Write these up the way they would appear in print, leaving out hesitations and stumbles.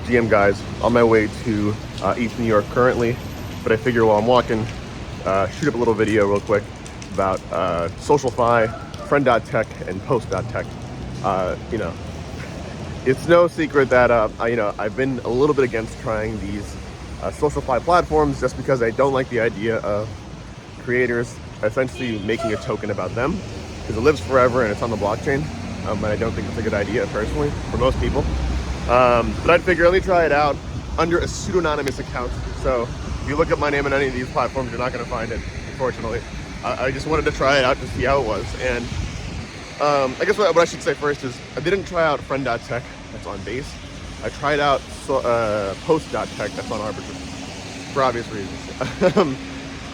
GM guys, on my way to East New York currently, but I figure while I'm walking, shoot up a little video real quick about SocialFi, Friend.Tech, and Post.Tech. You know, it's no secret that I've been a little bit against trying these SocialFi platforms just because I don't like the idea of creators essentially making a token about them, because it lives forever and it's on the blockchain. And I don't think it's a good idea personally for most people. But I'd figure, let me try it out under a pseudonymous account. So if you look up my name on any of these platforms, you're not going to find it, unfortunately. I just wanted to try it out to see how it was. And I guess what I should say first is I didn't try out Friend.Tech, that's on base. I tried out Post.Tech, that's on Arbiter, for obvious reasons.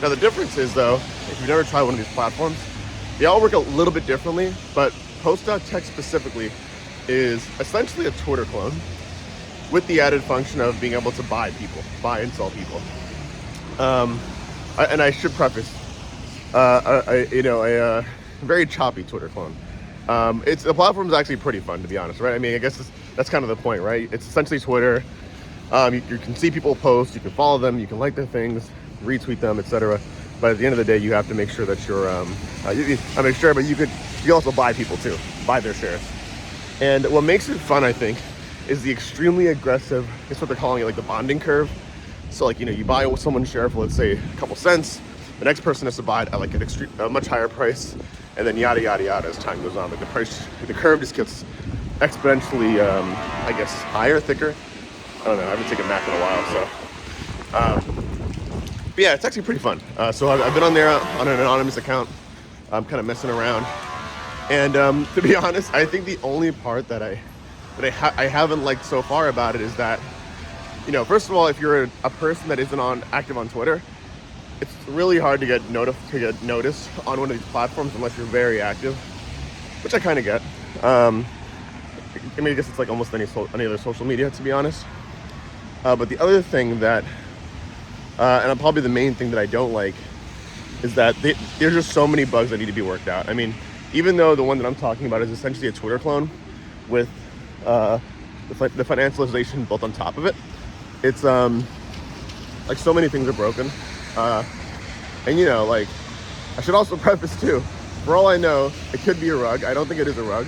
Now the difference is though, if you've never tried one of these platforms, they all work a little bit differently, but Post.Tech specifically is essentially a Twitter clone with the added function of being able to buy and sell people. And I should preface, a very choppy Twitter clone. The platform is actually pretty fun, to be honest, right? I mean, I guess that's kind of the point, right? It's essentially Twitter. You can see people post, you can follow them, you can like their things, retweet them, etc. But at the end of the day, you have to make sure that you're, but you also buy people too, buy their shares. And what makes it fun, I think, is the extremely aggressive, it's what they're calling it, like the bonding curve. So like, you buy someone's share for, let's say, a couple cents, the next person has to buy it at like a much higher price, and then yada, yada, yada as time goes on. Like the curve just gets exponentially, higher, thicker. I don't know, I haven't taken math in a while, so. But yeah, it's actually pretty fun. So I've been on there on an anonymous account. I'm kind of messing around. And to be honest, I think the only part that I haven't liked so far about it is that, first of all, if you're a person that isn't active on Twitter, it's really hard to get noticed on one of these platforms unless you're very active, which I kind of get. I guess it's like almost any other social media, to be honest. But the other thing that, and probably the main thing that I don't like, is that there's just so many bugs that need to be worked out. I mean, even though the one that I'm talking about is essentially a Twitter clone with the financialization built on top of it, it's like so many things are broken. And I should also preface too, for all I know, it could be a rug. I don't think it is a rug.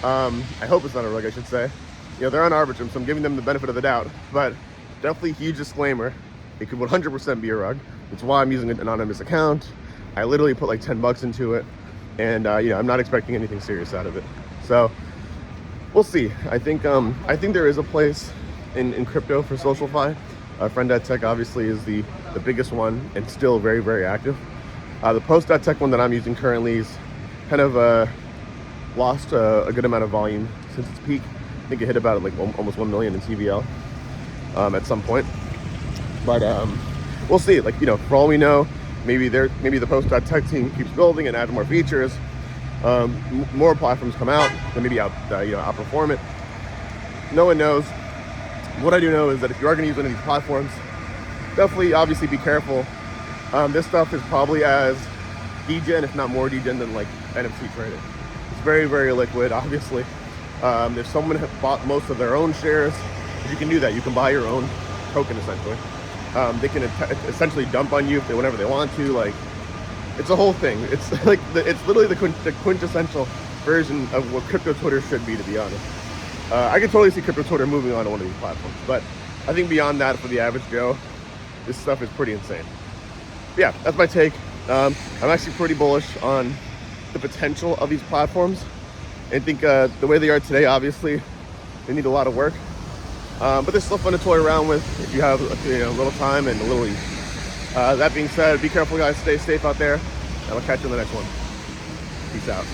I hope it's not a rug, I should say. They're on Arbitrum, so I'm giving them the benefit of the doubt, but definitely huge disclaimer. It could 100% be a rug. It's why I'm using an anonymous account. I literally put like $10 into it, and I'm not expecting anything serious out of it. So we'll see. I think there is a place in crypto for SocialFi. Friend.Tech obviously is the biggest one and still very, very active. The Post.Tech one that I'm using currently is kind of lost a good amount of volume since its peak. I think it hit about like almost 1 million in TVL at some point. But we'll see. Like, for all we know, maybe the Post.Tech team keeps building and adds more features. More platforms come out, then maybe outperform it. No one knows. What I do know is that if you are going to use one of these platforms, definitely, obviously, be careful. This stuff is probably as degen, if not more degen, than like NFC trading. It's very, very liquid, obviously. If someone has bought most of their own shares, you can do that. You can buy your own token, essentially. They can essentially dump on you whenever they want to. Like, it's a whole thing. It's like it's literally the quintessential version of what crypto Twitter should be, to be honest. I can totally see crypto Twitter moving on to one of these platforms, but I think beyond that, for the average Joe, this stuff is pretty insane. But yeah, that's my take. I'm actually pretty bullish on the potential of these platforms. I think the way they are today, obviously, they need a lot of work. But they're still fun to toy around with if you have a little time and a little ease. That being said, be careful, guys. Stay safe out there, and I'll catch you in the next one. Peace out.